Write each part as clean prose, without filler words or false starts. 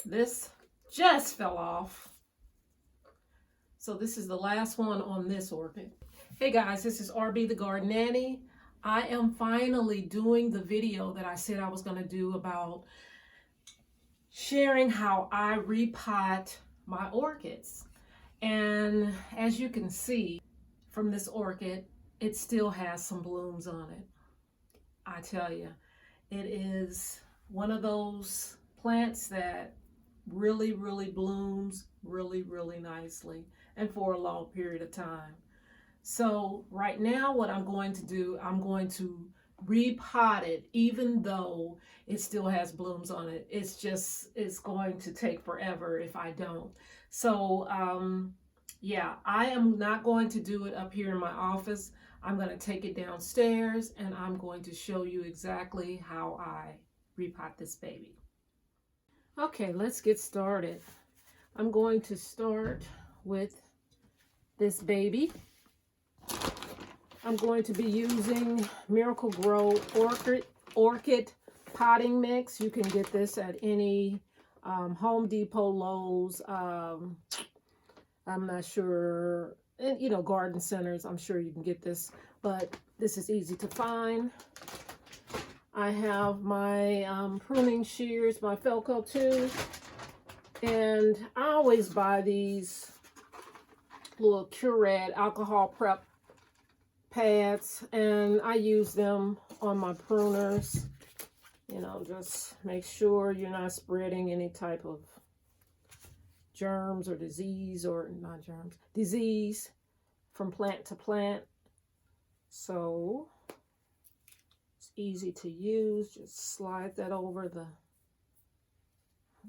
This just fell off. So this is the last one on this orchid. Hey guys, this is RB the Garden Nanny. I am finally doing the video that I said I was going to do about sharing how I repot my orchids. And as you can see from this orchid, it still has some blooms on it. I tell you, it is one of those plants that really blooms really nicely and for a long period of time. So right now what I'm going to do, I'm going to repot it even though it still has blooms on it. It's going to take forever if I don't. So yeah, I am not going to do it up here in my office. I'm going to take it downstairs and I'm going to show you exactly how I repot this baby. Okay, let's get started. I'm going to start with this baby. I'm going to be using Miracle Grow Orchid Potting Mix. You can get this at any Home Depot, Lowe's, I'm not sure, and, you know, garden centers. I'm sure you can get this, but this is easy to find. I have my pruning shears, my Felco too, and I always buy these little Curad alcohol prep pads, and I use them on my pruners. You know, just make sure you're not spreading any type of germs or disease, or not germs, disease from plant to plant. So it's easy to use. Just slide that over the, I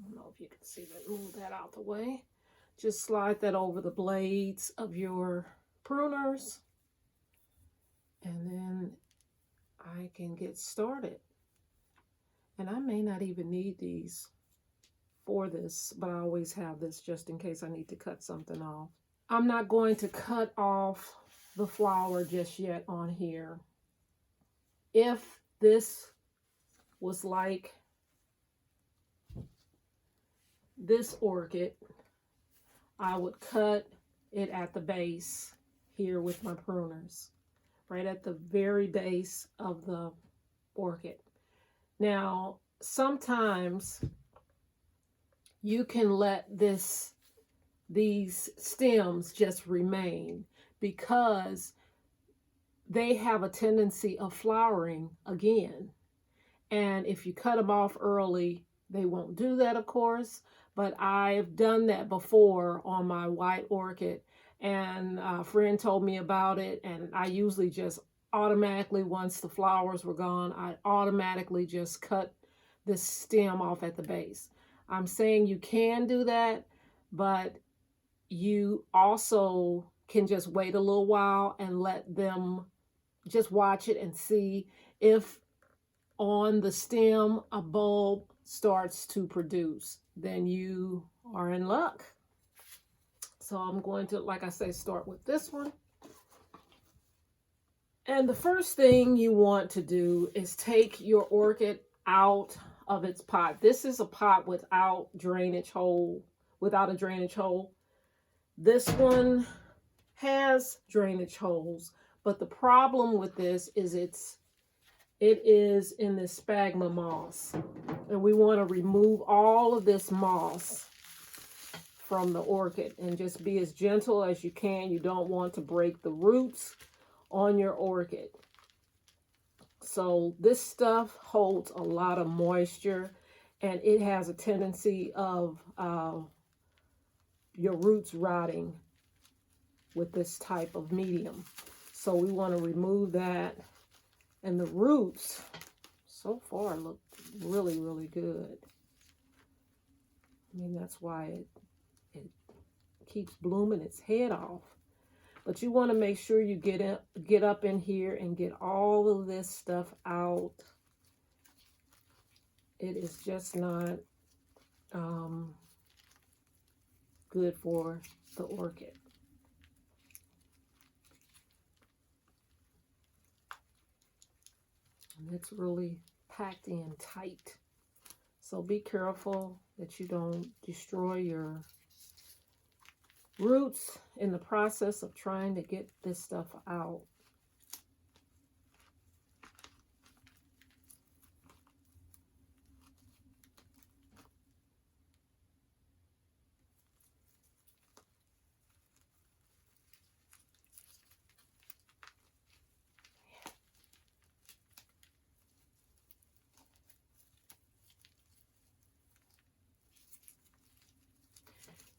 don't know if you can see that, move that out the way. Just slide that over the blades of your pruners. And then I can get started. And I may not even need these for this, but I always have this just in case I need to cut something off. I'm not going to cut off the flower just yet on here. If this was like this orchid, I would cut it at the base here with my pruners. Right at the very base of the orchid. Now, sometimes you can let these stems just remain because they have a tendency of flowering again. And if you cut them off early, they won't do that, of course. But I've done that before on my white orchid. And a friend told me about it, and I usually just automatically, once the flowers were gone, I automatically just cut the stem off at the base. I'm saying you can do that, but you also can just wait a little while and let them just watch it and see if on the stem a bulb starts to produce. Then you are in luck. So I'm going to, like I say, start with this one. And the first thing you want to do is take your orchid out of its pot. This is a pot without a drainage hole. This one has drainage holes, but the problem with this is it is in the Sphagnum Moss. And we want to remove all of this moss from the orchid and just be as gentle as you can. You don't want to break the roots on your orchid. So this stuff holds a lot of moisture, and it has a tendency of your roots rotting with this type of medium. So we want to remove that. And the roots so far look really good. I mean, that's why it keeps blooming its head off. But you want to make sure you get up in here and get all of this stuff out. It is just not good for the orchid. And it's really packed in tight. So be careful that you don't destroy your roots in the process of trying to get this stuff out.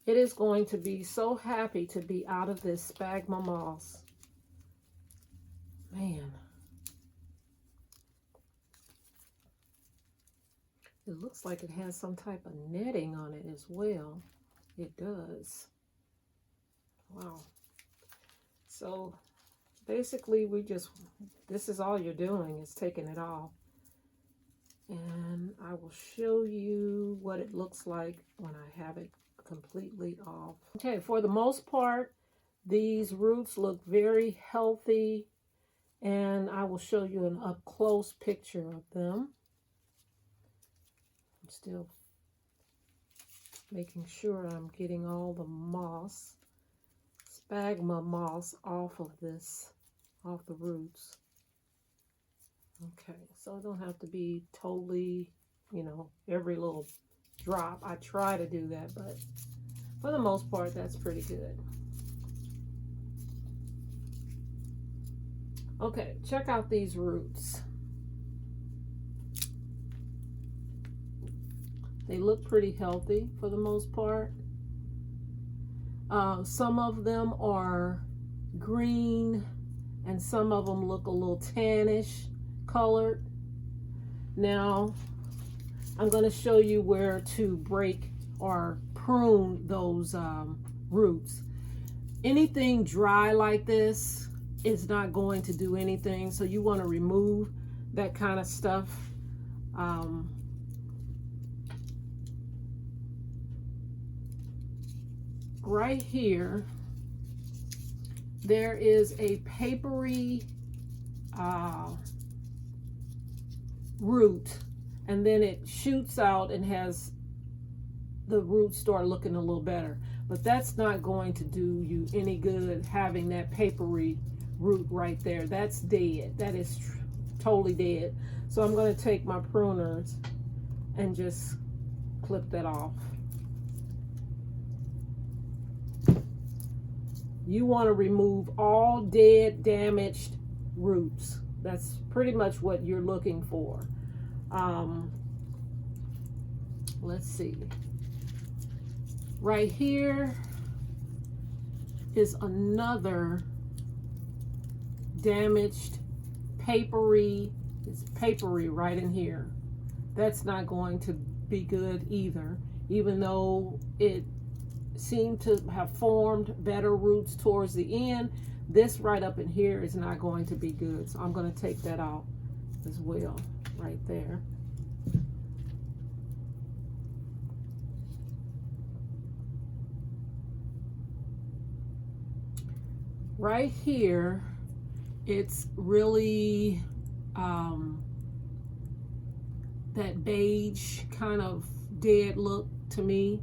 It is going to be so happy to be out of this Sphagnum Moss. Man. It looks like it has some type of netting on it as well. It does. Wow. So basically this is all you're doing is taking it off. And I will show you what it looks like when I have it completely off. Okay, for the most part, these roots look very healthy, and I will show you an up close picture of them. I'm still making sure I'm getting all the moss, Sphagnum moss off of the roots. Okay, so it don't have to be totally, every little drop. I try to do that, but for the most part, that's pretty good. Okay, check out these roots. They look pretty healthy for the most part. Some of them are green, and some of them look a little tannish colored. Now, I'm going to show you where to break or prune those roots. Anything dry like this is not going to do anything, so you want to remove that kind of stuff. Right here, there is a papery root, and then it shoots out and has the roots start looking a little better. But that's not going to do you any good, having that papery root right there. That's dead. That is totally dead. So I'm going to take my pruners and just clip that off. You want to remove all dead, damaged roots. That's pretty much what you're looking for. Let's see. Right here is another damaged papery. It's papery right in here. That's not going to be good either, even though it seemed to have formed better roots towards the end. This right up in here is not going to be good, so I'm going to take that out as well right there. Right here, it's really that beige kind of dead look to me.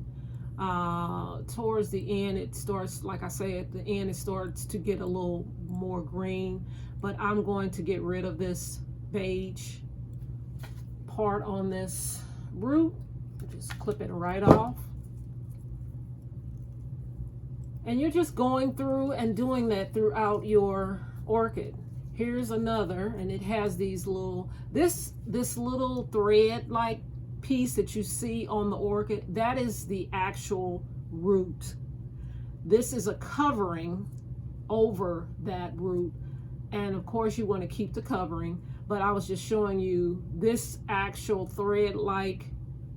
Towards the end, it starts, like I say, at the end it starts to get a little more green, but I'm going to get rid of this beige part on this root. Just clip it right off. And you're just going through and doing that throughout your orchid. Here's another, and it has these little, this little thread like piece that you see on the orchid, that is the actual root. This is a covering over that root, and of course you want to keep the covering, but I was just showing you this actual thread like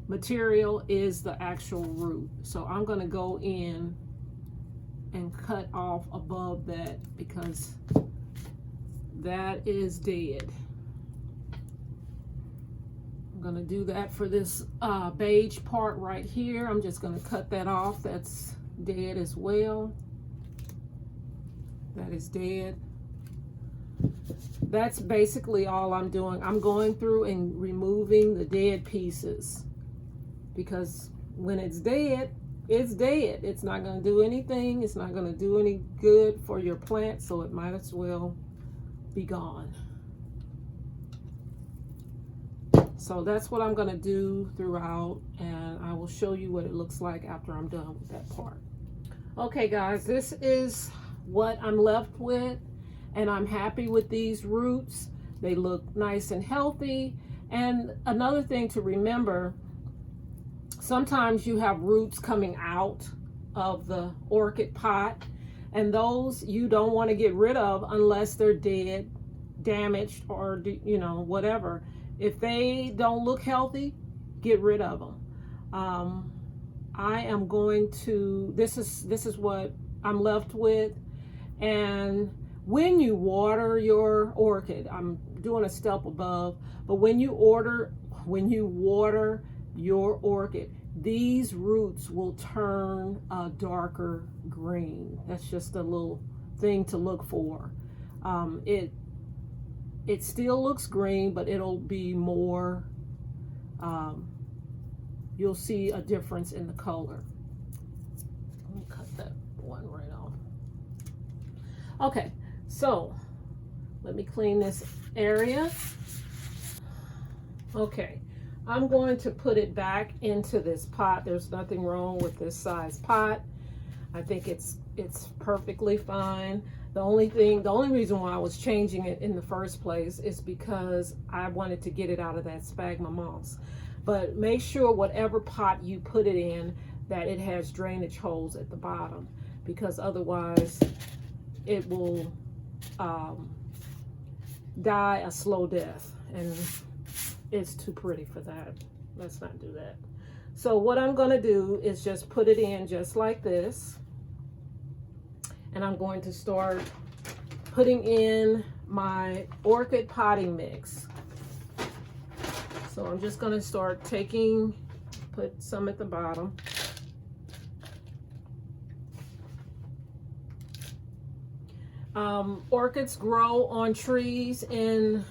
material is the actual root. So I'm going to go in and cut off above that because that is dead. I'm going to do that for this beige part right here. I'm just going to cut that off. That's dead as well. That is dead. That's basically all I'm doing. I'm going through and removing the dead pieces because when it's dead, it's dead. It's not going to do anything. It's not going to do any good for your plant, so it might as well be gone. So that's what I'm going to do throughout, and I will show you what it looks like after I'm done with that part. Okay guys, this is what I'm left with, and I'm happy with these roots. They look nice and healthy. And another thing to remember, sometimes you have roots coming out of the orchid pot, and those you don't want to get rid of unless they're dead, damaged, or you know, whatever. If they don't look healthy, get rid of them. I am going to, this is what I'm left with. And when you water your orchid, I'm doing a step above, but when you water your orchid, these roots will turn a darker green. That's just a little thing to look for. It still looks green, but it'll be more, you'll see a difference in the color. Let me cut that one right off. Okay, so let me clean this area. Okay, I'm going to put it back into this pot. There's nothing wrong with this size pot. I think it's perfectly fine. The only reason why I was changing it in the first place is because I wanted to get it out of that Sphagnum Moss. But make sure whatever pot you put it in, that it has drainage holes at the bottom, because otherwise it will die a slow death, and it's too pretty for that. Let's not do that. So what I'm going to do is just put it in just like this. And I'm going to start putting in my orchid potting mix. So I'm just going to start put some at the bottom. Orchids grow on trees in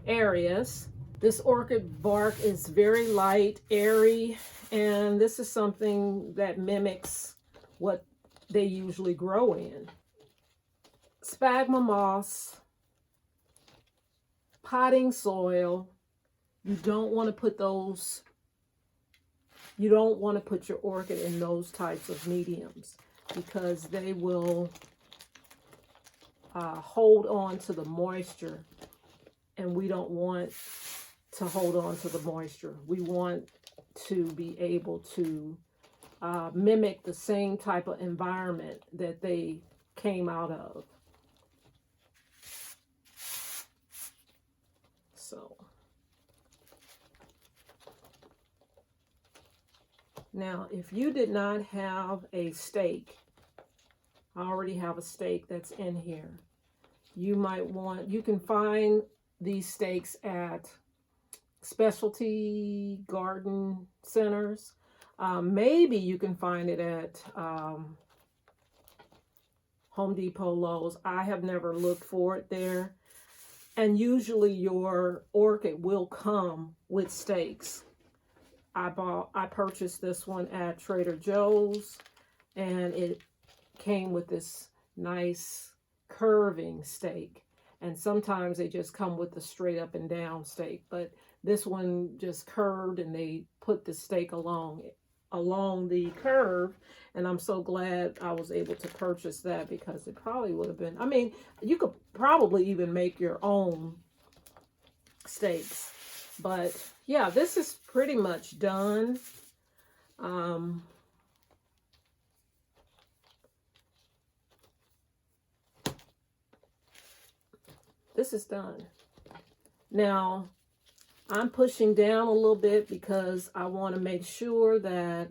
areas. This orchid bark is very light, airy, and this is something that mimics what they usually grow in. Sphagnum moss, potting soil, you don't want to put your orchid in those types of mediums, because they will hold on to the moisture, and we don't want to hold on to the moisture. We want to be able to mimic the same type of environment that they came out of. So now, if you did not have a stake, I already have a stake that's in here. You can find these stakes at specialty garden centers. Maybe you can find it at Home Depot, Lowe's. I have never looked for it there. And usually your orchid will come with stakes. I purchased this one at Trader Joe's, and it came with this nice curving stake. And sometimes they just come with the straight up and down stake, but this one just curved, and they put the stake along the curve. And I'm so glad I was able to purchase that, because it probably would have been, I mean, you could probably even make your own stakes. But yeah, this is pretty much done. This is done. Now, I'm pushing down a little bit because I want to make sure that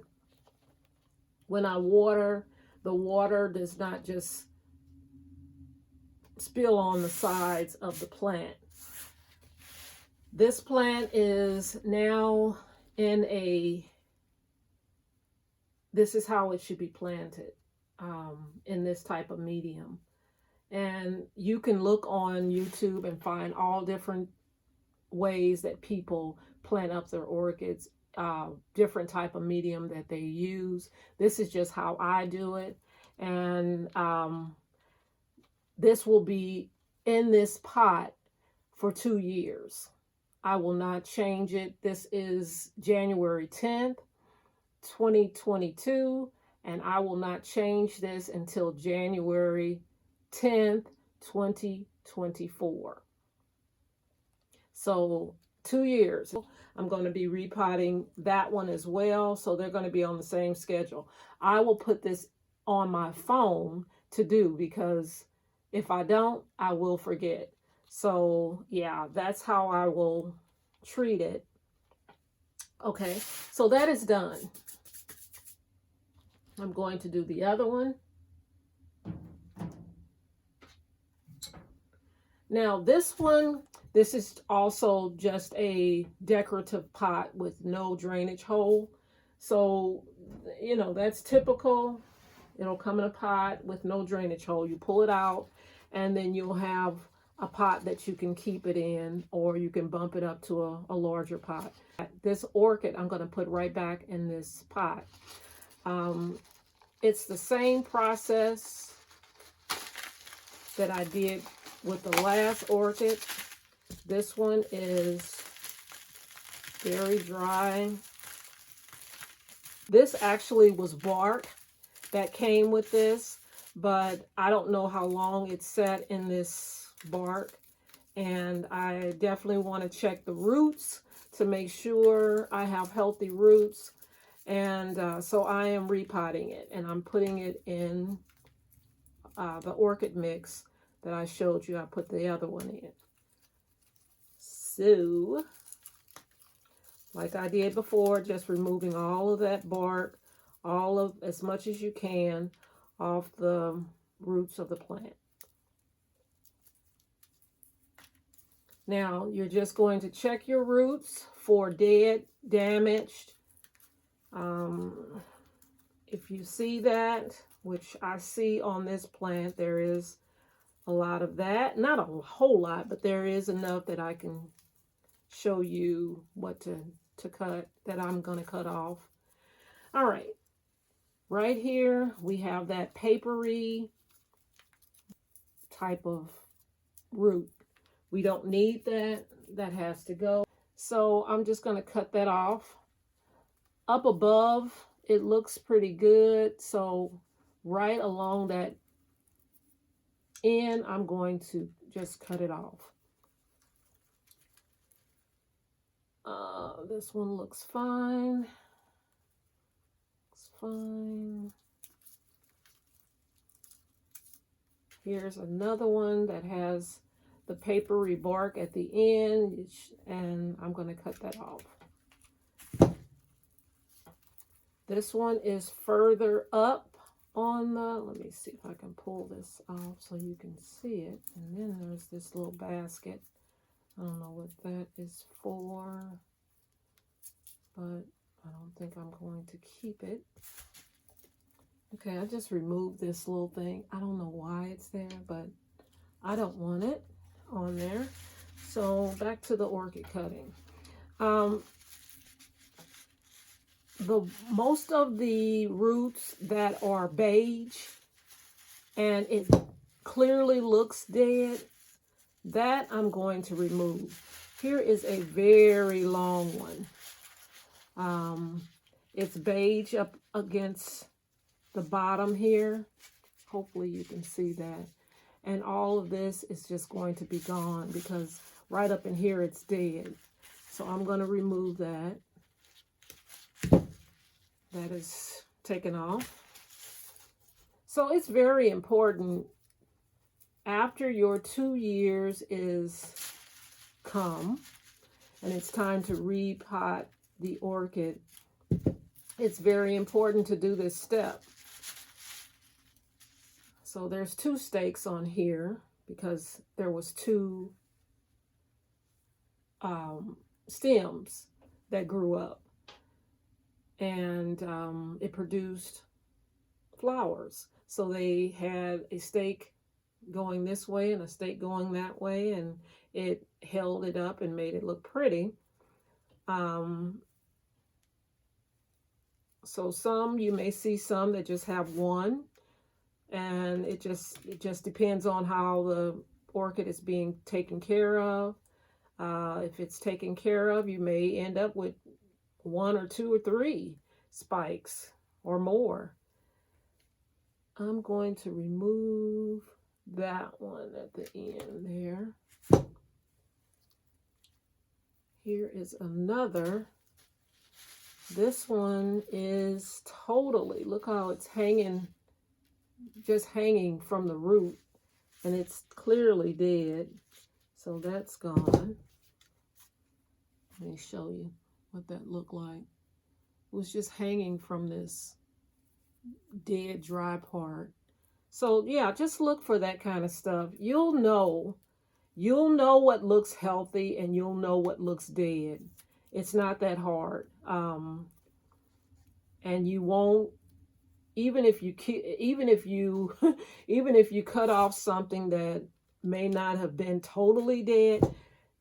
when I water, the water does not just spill on the sides of the plant. This plant is now in this is how it should be planted, in this type of medium. And you can look on YouTube and find all different ways that people plant up their orchids. different type of medium that they use. This is just how I do it. And this will be in this pot for 2 years. I will not change it. This is January 10th, 2022, and I will not change this until January 10th, 2024. So 2 years. I'm going to be repotting that one as well, so they're going to be on the same schedule. I will put this on my phone to do, because if I don't, I will forget. So yeah, that's how I will treat it. Okay, so that is done. I'm going to do the other one. Now this one, this is also just a decorative pot with no drainage hole. So, you know, that's typical. It'll come in a pot with no drainage hole. You pull it out, and then you'll have a pot that you can keep it in, or you can bump it up to a larger pot. This orchid I'm going to put right back in this pot. It's the same process that I did with the last orchid. This one is very dry. This actually was bark that came with this, but I don't know how long it's sat in this bark, and I definitely want to check the roots to make sure I have healthy roots. And so I am repotting it, and I'm putting it in the orchid mix that I showed you. I put the other one in. So, like I did before, just removing all of that bark, all of as much as you can off the roots of the plant. Now, you're just going to check your roots for dead, damaged. If you see that, which I see on this plant, there is a lot of that. Not a whole lot, but there is enough that I can show you what to cut, that I'm going to cut off. All right. Right here, we have that papery type of root. We don't need that. That has to go. So I'm just going to cut that off. Up above, it looks pretty good. So right along that end, I'm going to just cut it off. This one looks fine. Looks fine. Here's another one that has the papery bark at the end, and I'm going to cut that off. This one is further up on the, let me see if I can pull this off so you can see it. And then there's this little basket. I don't know what that is for, but I don't think I'm going to keep it. Okay, I just removed this little thing. I don't know why it's there, but I don't want it on there. So back to the orchid cutting. Most of the roots that are beige and it clearly looks dead, that I'm going to remove. Here is a very long one. It's beige up against the bottom here. Hopefully you can see that. And all of this is just going to be gone because right up in here it's dead. So I'm going to remove that. That is taken off. So it's very important, after your 2 years is come and it's time to repot the orchid, it's very important to do this step. So there's 2 stakes on here because there was 2 stems that grew up, and it produced flowers. So they had a stake going this way and a stake going that way, and it held it up and made it look pretty. So some, you may see some that just have one, and it just depends on how the orchid is being taken care of. If it's taken care of, you may end up with 1 or 2 or 3 spikes or more. I'm going to remove that one at the end there. Here is another. This one is totally, look how it's hanging, just hanging from the root, and it's clearly dead. So that's gone. Let me show you what that looked like. It was just hanging from this dead, dry part. So yeah, just look for that kind of stuff. You'll know what looks healthy, and you'll know what looks dead. It's not that hard. And you won't, even if you even if you cut off something that may not have been totally dead,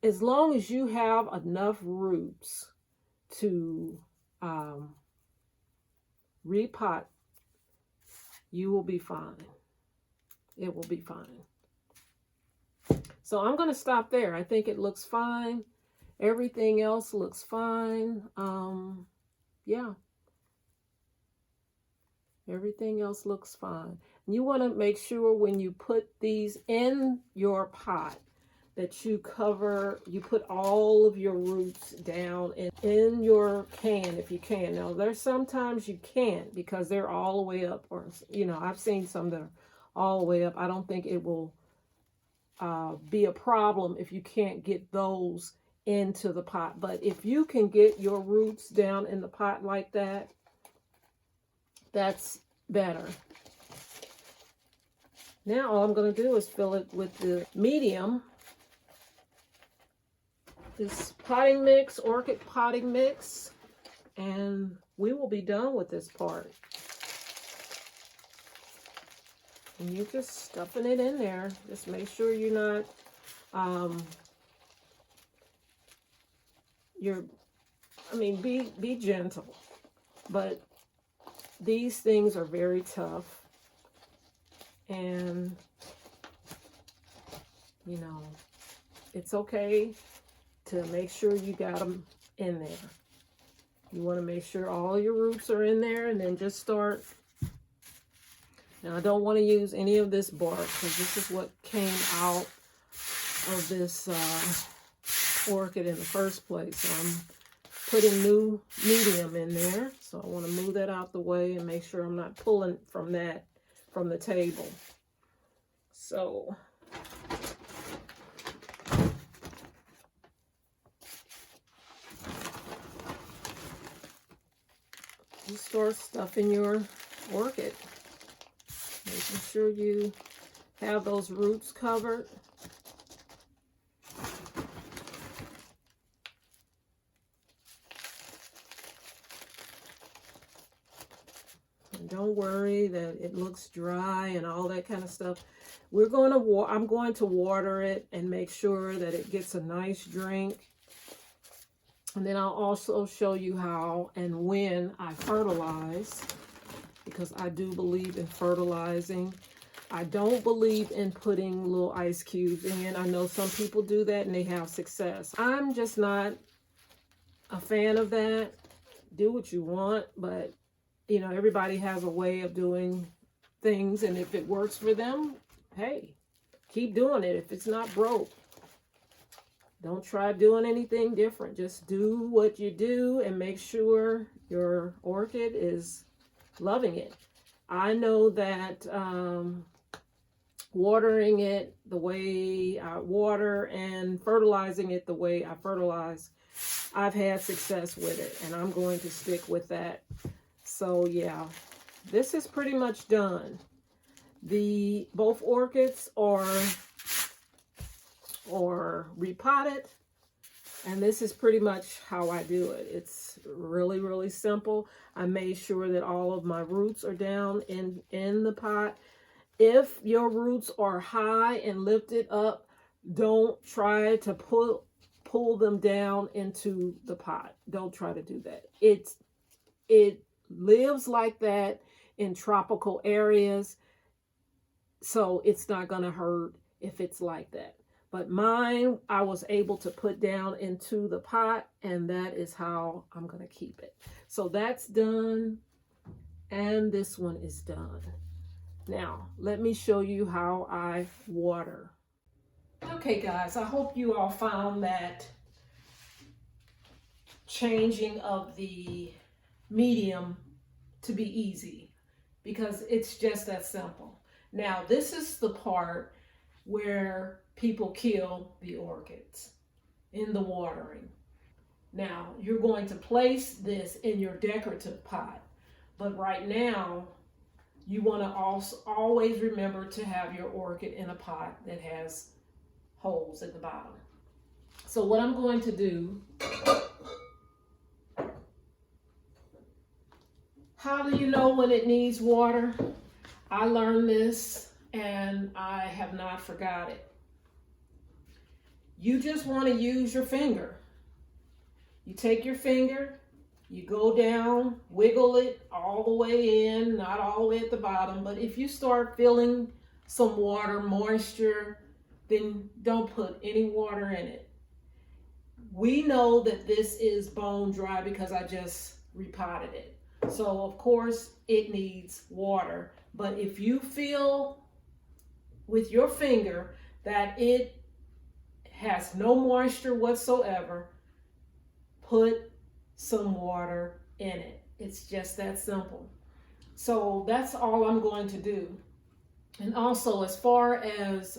as long as you have enough roots to repot, you will be fine. It will be fine. So I'm going to stop there. I think it looks fine. Everything else looks fine. Yeah. Everything else looks fine. You want to make sure when you put these in your pot that you put all of your roots down in your can if you can. Now, there's sometimes you can't because they're all the way up, or, you know, I've seen some that are all the way up. I don't think it will be a problem if you can't get those into the pot. But if you can get your roots down in the pot like that, that's better. Now all I'm going to do is fill it with the medium. This potting mix, orchid potting mix, and we will be done with this part. And you're just stuffing it in there. Just make sure you're not, be gentle. But these things are very tough. And, you know, it's okay to make sure you got them in there. You want to make sure all your roots are in there, and then just start. Now, I don't want to use any of this bark because this is what came out of this orchid in the first place. So I'm putting new medium in there. So I want to move that out the way and make sure I'm not pulling from the table. So you start stuffing your orchid, making sure you have those roots covered. And don't worry that it looks dry and all that kind of stuff. I'm going to water it and make sure that it gets a nice drink. And then I'll also show you how and when I fertilize, because I do believe in fertilizing. I don't believe in putting little ice cubes in. I know some people do that and they have success. I'm just not a fan of that. Do what you want, but you know, everybody has a way of doing things, and if it works for them, hey, keep doing it. If it's not broke, don't try doing anything different. Just do what you do and make sure your orchid is loving it. I know that watering it the way I water and fertilizing it the way I fertilize, I've had success with it, and I'm going to stick with that. So yeah, this is pretty much done. Both orchids are repotted, and this is pretty much how I do it. It's really, really simple. I made sure that all of my roots are down in the pot. If your roots are high and lifted up, don't try to pull them down into the pot. Don't try to do that. It lives like that in tropical areas, so it's not going to hurt if it's like that. But mine, I was able to put down into the pot, and that is how I'm going to keep it. So that's done, and this one is done. Now, let me show you how I water. Okay, guys, I hope you all found that changing of the medium to be easy, because it's just that simple. Now, this is the part where people kill the orchids in the watering. Now, you're going to place this in your decorative pot, but right now, you want to also always remember to have your orchid in a pot that has holes at the bottom. So what I'm going to do, how do you know when it needs water? I learned this and I have not forgot it. You just want to use your finger. You take your finger, you go down, wiggle it all the way in, not all the way at the bottom, but if you start feeling some water, moisture, then don't put any water in it. We know that this is bone dry because I just repotted it. So of course it needs water, but if you feel with your finger that it has no moisture whatsoever, put some water in it. It's just that simple. So that's all I'm going to do. And also, as far as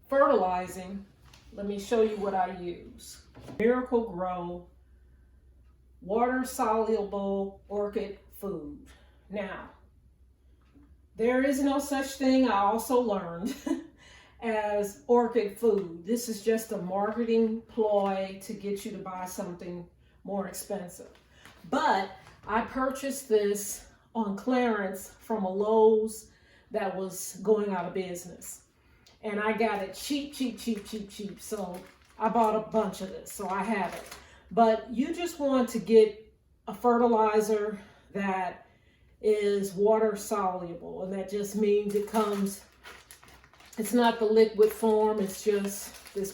fertilizing, let me show you what I use. Miracle Grow water soluble orchid food. Now, there is no such thing, I also learned, as orchid food. This is just a marketing ploy to get you to buy something more expensive. But I purchased this on clearance from a Lowe's that was going out of business. And I got it cheap. So I bought a bunch of this, so I have it. But you just want to get a fertilizer that is water soluble, and that just means it comes, it's not the liquid form, it's just this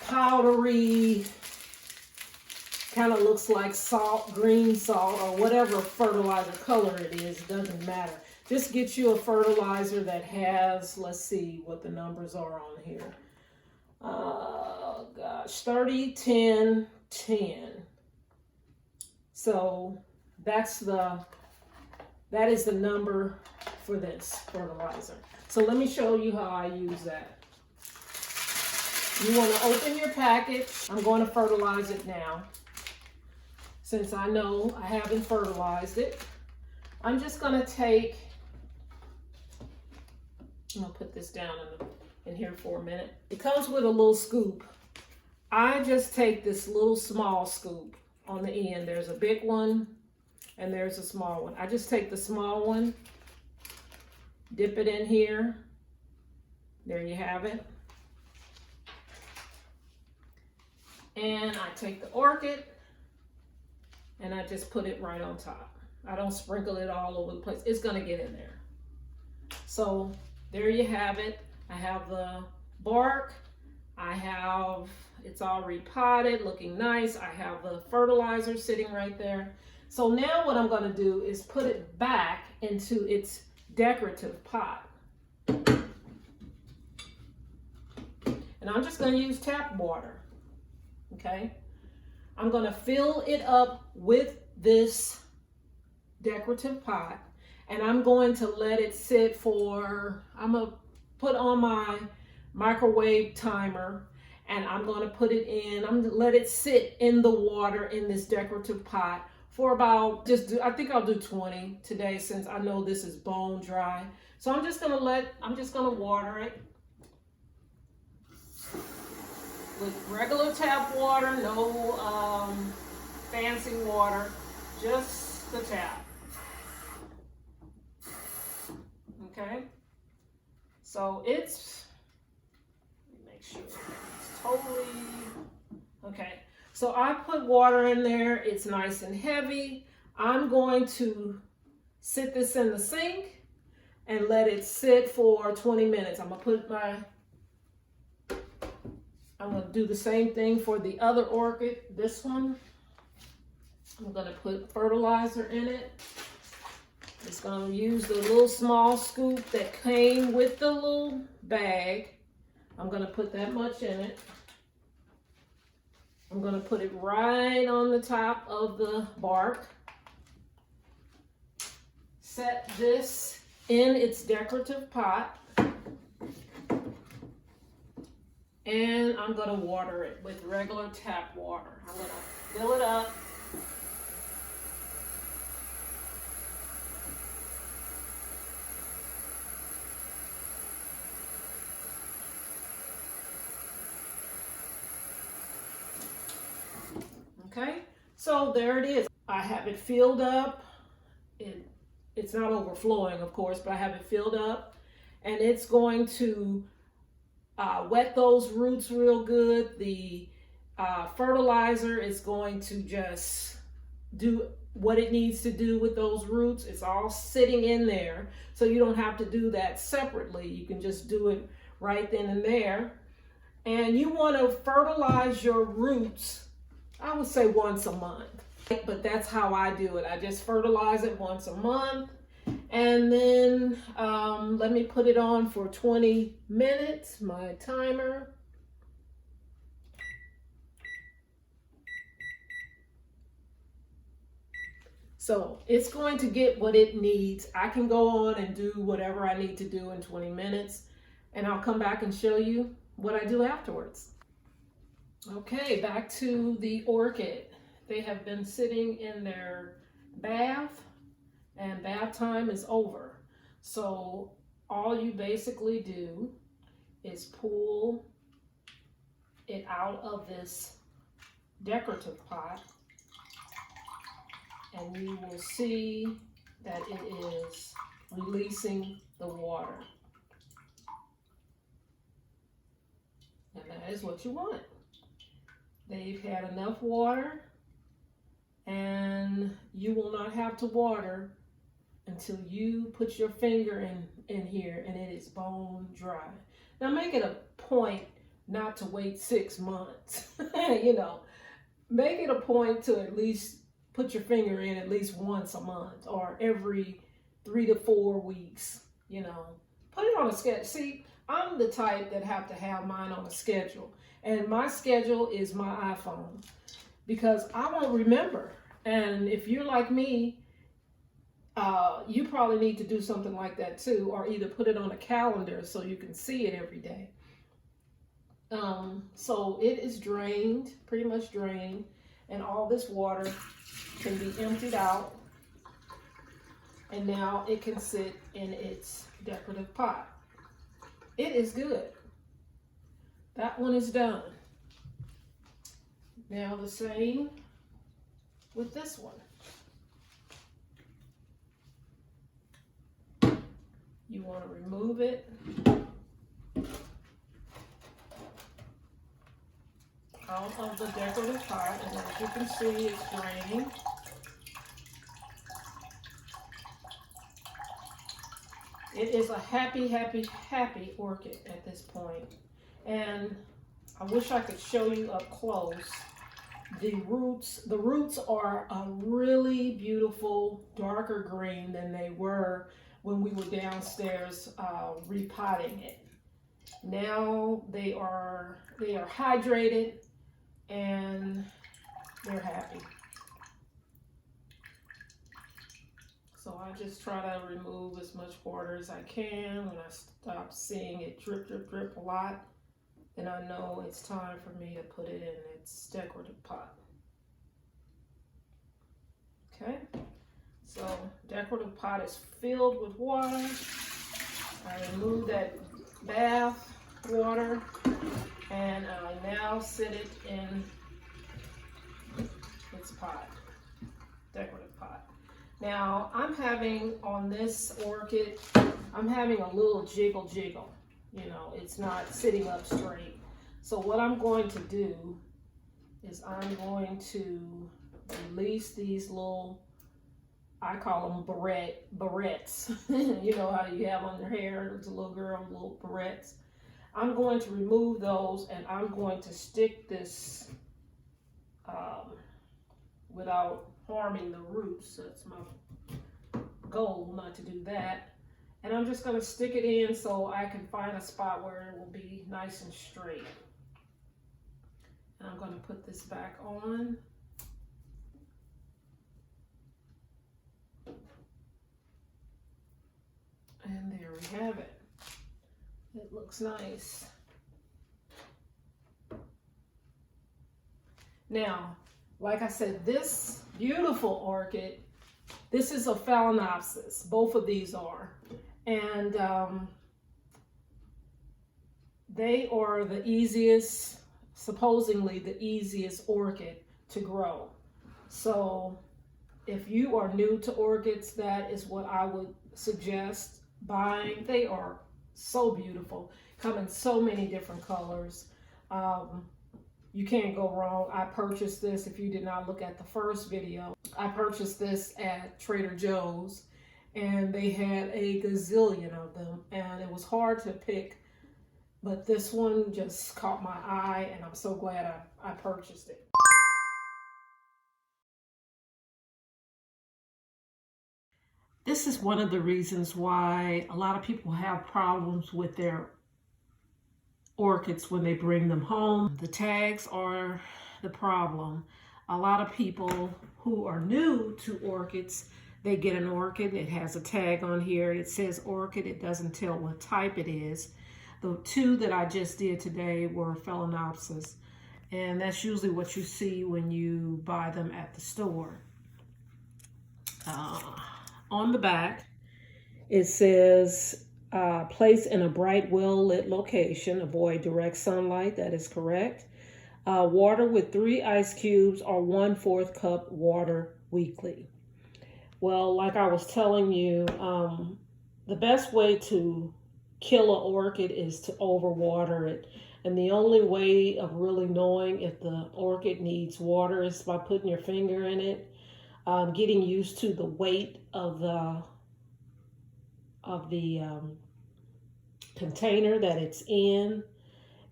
powdery, kind of looks like salt, green salt, or whatever fertilizer color it is, it doesn't matter. Just get you a fertilizer that has, let's see what the numbers are on here. Oh gosh, 30, 10, 10. So that is the number for this fertilizer. So let me show you how I use that. You want to open your package. I'm going to fertilize it now. Since I know I haven't fertilized it, I'm just going to take, I'm going to put this down in here for a minute. It comes with a little scoop. I just take this little small scoop on the end. There's a big one and there's a small one. I just take the small one, dip it in here. There you have it. And I take the orchid and I just put it right on top. I don't sprinkle it all over the place. It's gonna get in there. So there you have it. I have the bark. It's all repotted, looking nice. I have the fertilizer sitting right there. So now what I'm gonna do is put it back into its decorative pot. And I'm just gonna use tap water, okay? I'm gonna fill it up with this decorative pot, and I'm going to let it sit for, I'm gonna put on my microwave timer, and I'm gonna put it in, I'm gonna let it sit in the water in this decorative pot for about, I think I'll do 20 today since I know this is bone dry. So I'm just gonna water it with regular tap water, no fancy water, just the tap. Okay, so it's, let me make sure it's totally, okay. So I put water in there. It's nice and heavy. I'm going to sit this in the sink and let it sit for 20 minutes. I'm gonna do the same thing for the other orchid, this one. I'm gonna put fertilizer in it. It's gonna use the little small scoop that came with the little bag. I'm gonna put that much in it. I'm gonna put it right on the top of the bark. Set this in its decorative pot. And I'm gonna water it with regular tap water. I'm gonna fill it up. Okay, so there it is. I have it filled up. It's not overflowing, of course, but I have it filled up, and it's going to wet those roots real good. The fertilizer is going to just do what it needs to do with those roots. It's all sitting in there, so you don't have to do that separately. You can just do it right then and there. And you want to fertilize your roots, I would say once a month, but that's how I do it. I just fertilize it once a month, and then let me put it on for 20 minutes, my timer. So it's going to get what it needs. I can go on and do whatever I need to do in 20 minutes, and I'll come back and show you what I do afterwards. Okay, back to the orchid. They have been sitting in their bath, and bath time is over. So all you basically do is pull it out of this decorative pot, and you will see that it is releasing the water. And that is what you want. They've had enough water, and you will not have to water until you put your finger in here and it is bone dry. Now make it a point not to wait 6 months. You know, make it a point to at least put your finger in at least once a month or every 3 to 4 weeks. You know, put it on a schedule. See, I'm the type that have to have mine on a schedule. And my schedule is my iPhone, because I won't remember. And if you're like me, you probably need to do something like that too, or either put it on a calendar so you can see it every day. So it is drained, pretty much drained, and all this water can be emptied out. And now it can sit in its decorative pot. It is good. That one is done. Now the same with this one. You want to remove it out of the decorative pot, and as you can see, it's draining. It is a happy, happy, happy orchid at this point. And I wish I could show you up close. The roots are a really beautiful darker green than they were when we were downstairs repotting it. Now they are hydrated and they're happy. So I just try to remove as much water as I can. When I stop seeing it drip, drip, drip a lot, then I know it's time for me to put it in its decorative pot. Okay, so decorative pot is filled with water. I remove that bath water, and I now sit it in its pot, decorative pot. Now I'm having on this orchid, I'm having a little jiggle. You know, it's not sitting up straight. So what I'm going to do is I'm going to release these little, I call them barrettes. You know how you have on your hair, there's a little girl, little barrettes. I'm going to remove those, and I'm going to stick this without harming the roots. That's my goal, not to do that. And I'm just going to stick it in so I can find a spot where it will be nice and straight. And I'm going to put this back on. And there we have it. It looks nice. Now, like I said, this beautiful orchid, this is a Phalaenopsis. Both of these are. And they are the easiest, supposedly the easiest orchid to grow. So if you are new to orchids, that is what I would suggest buying. They are so beautiful, come in so many different colors. You can't go wrong. I purchased this, if you did not look at the first video, I purchased this at Trader Joe's, and they had a gazillion of them, and it was hard to pick, but this one just caught my eye, and I'm so glad I purchased it. This is one of the reasons why a lot of people have problems with their orchids when they bring them home. The tags are the problem. A lot of people who are new to orchids, they get an orchid, it has a tag on here, it says orchid, it doesn't tell what type it is. The two that I just did today were Phalaenopsis, and that's usually what you see when you buy them at the store. On the back, it says, place in a bright, well-lit location. Avoid direct sunlight. That is correct. Water with 3 ice cubes or 1/4 cup water weekly. Well, like I was telling you, the best way to kill an orchid is to overwater it. And the only way of really knowing if the orchid needs water is by putting your finger in it, getting used to the weight of the container that it's in.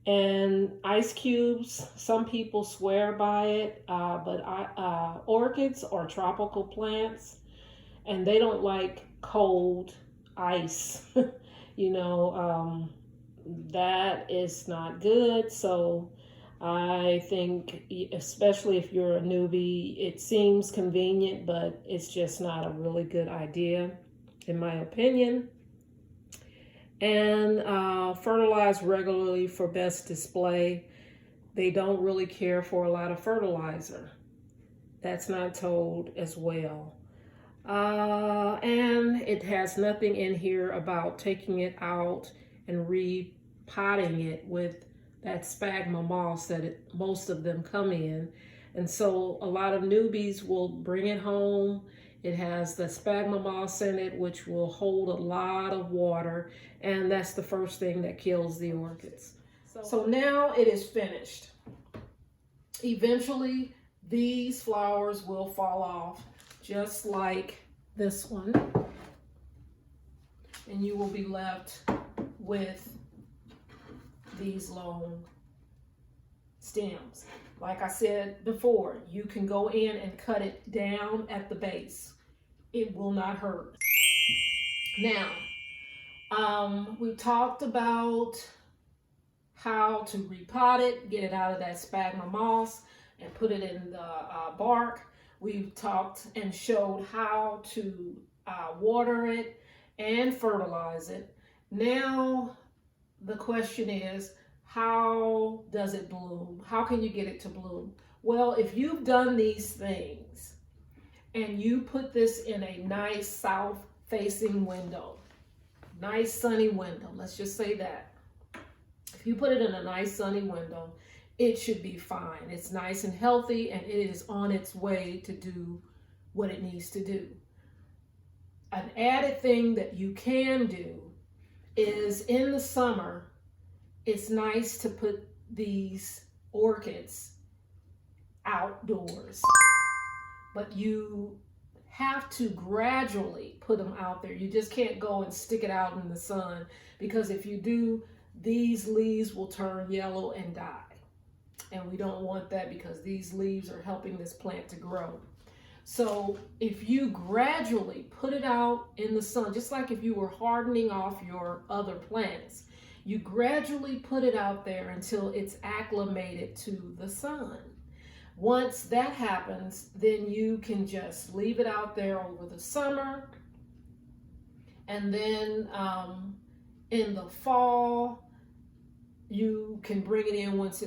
And ice cubes, some people swear by it, but orchids are tropical plants, and they don't like cold ice. You know, that is not good. So I think, especially if you're a newbie, it seems convenient, but it's just not a really good idea, in my opinion. And fertilize regularly for best display. They don't really care for a lot of fertilizer. That's not told as well. And it has nothing in here about taking it out and repotting it with that Sphagnum Moss that most of them come in. And so a lot of newbies will bring it home. It has the Sphagnum Moss in it, which will hold a lot of water, and that's the first thing that kills the orchids. So now it is finished. Eventually, these flowers will fall off, just like this one, and you will be left with these long stems. Like I said before, you can go in and cut it down at the base. It will not hurt. Now, we talked about how to repot it, get it out of that Sphagnum Moss, and put it in the bark. We've talked and showed how to water it and fertilize it. Now, the question is, how does it bloom? How can you get it to bloom? Well, if you've done these things and you put this in a nice south-facing window, nice sunny window, let's just say that. If you put it in a nice sunny window, it should be fine. It's nice and healthy, and it is on its way to do what it needs to do. An added thing that you can do is in the summer, it's nice to put these orchids outdoors. But you have to gradually put them out there. You just can't go and stick it out in the sun, because if you do, these leaves will turn yellow and die. And we don't want that, because these leaves are helping this plant to grow. So if you gradually put it out in the sun, just like if you were hardening off your other plants, you gradually put it out there until it's acclimated to the sun. Once that happens, then you can just leave it out there over the summer. And then in the fall, you can bring it in once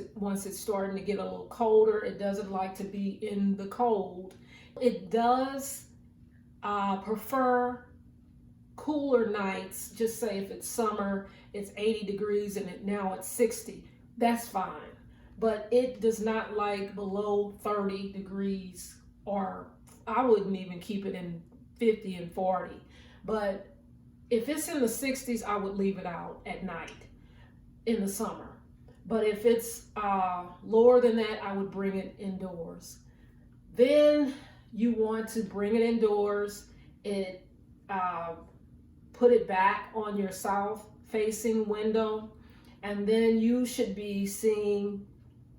it's starting to get a little colder. It doesn't like to be in the cold. It does prefer cooler nights. Just say if it's summer, it's 80 degrees and now it's 60. That's fine. But it does not like below 30 degrees, or I wouldn't even keep it in 50 and 40. But if it's in the 60s, I would leave it out at night in the summer. But if it's lower than that, I would bring it indoors. Then you want to bring it indoors. Put it back on your south facing window, and then you should be seeing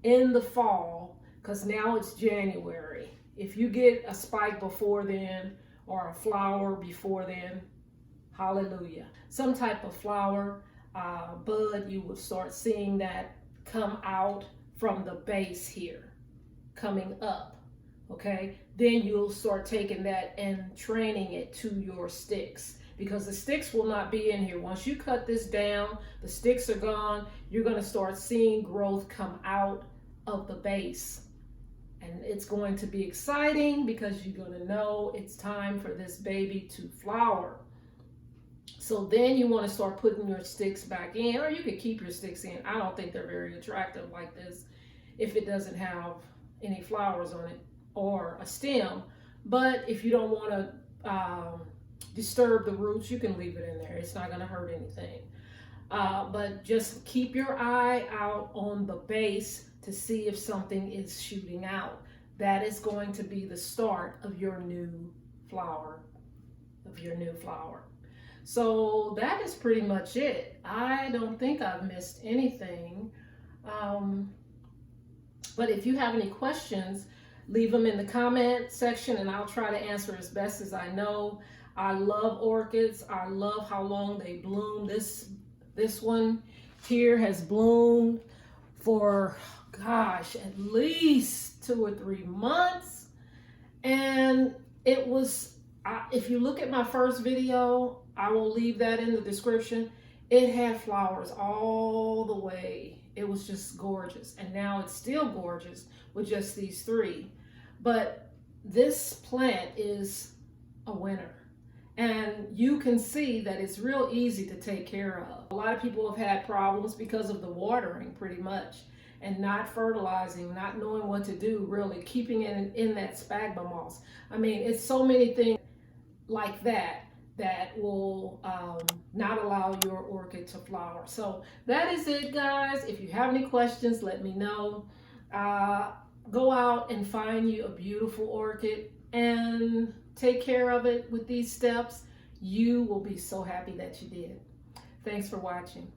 in the fall, because now it's January. If you get a spike before then, or a flower before then, hallelujah, some type of flower, bud, you will start seeing that come out from the base here, coming up, okay? Then you'll start taking that and training it to your sticks, because the sticks will not be in here. Once you cut this down, the sticks are gone. You're gonna start seeing growth come out of the base. And it's going to be exciting, because you're gonna know it's time for this baby to flower. So then you want to start putting your sticks back in, or you could keep your sticks in. I don't think they're very attractive like this if it doesn't have any flowers on it or a stem. But if you don't want to disturb the roots, you can leave it in there. It's not going to hurt anything. But just keep your eye out on the base to see if something is shooting out. That is going to be the start of your new flower, So that is pretty much it. I don't think I've missed anything. But if you have any questions, leave them in the comment section and I'll try to answer as best as I know. I love orchids. I love how long they bloom. This one here has bloomed for, gosh, at least 2 or 3 months. And it was, if you look at my first video, I will leave that in the description. It had flowers all the way. It was just gorgeous. And now it's still gorgeous with just these 3. But this plant is a winner. And you can see that it's real easy to take care of. A lot of people have had problems because of the watering, pretty much, and not fertilizing, not knowing what to do, really keeping it in that sphagnum moss. I mean, it's so many things like that that will not allow your orchid to flower. So that is it, guys. If you have any questions, let me know. Go out and find you a beautiful orchid and take care of it with these steps. You will be so happy that you did. Thanks for watching.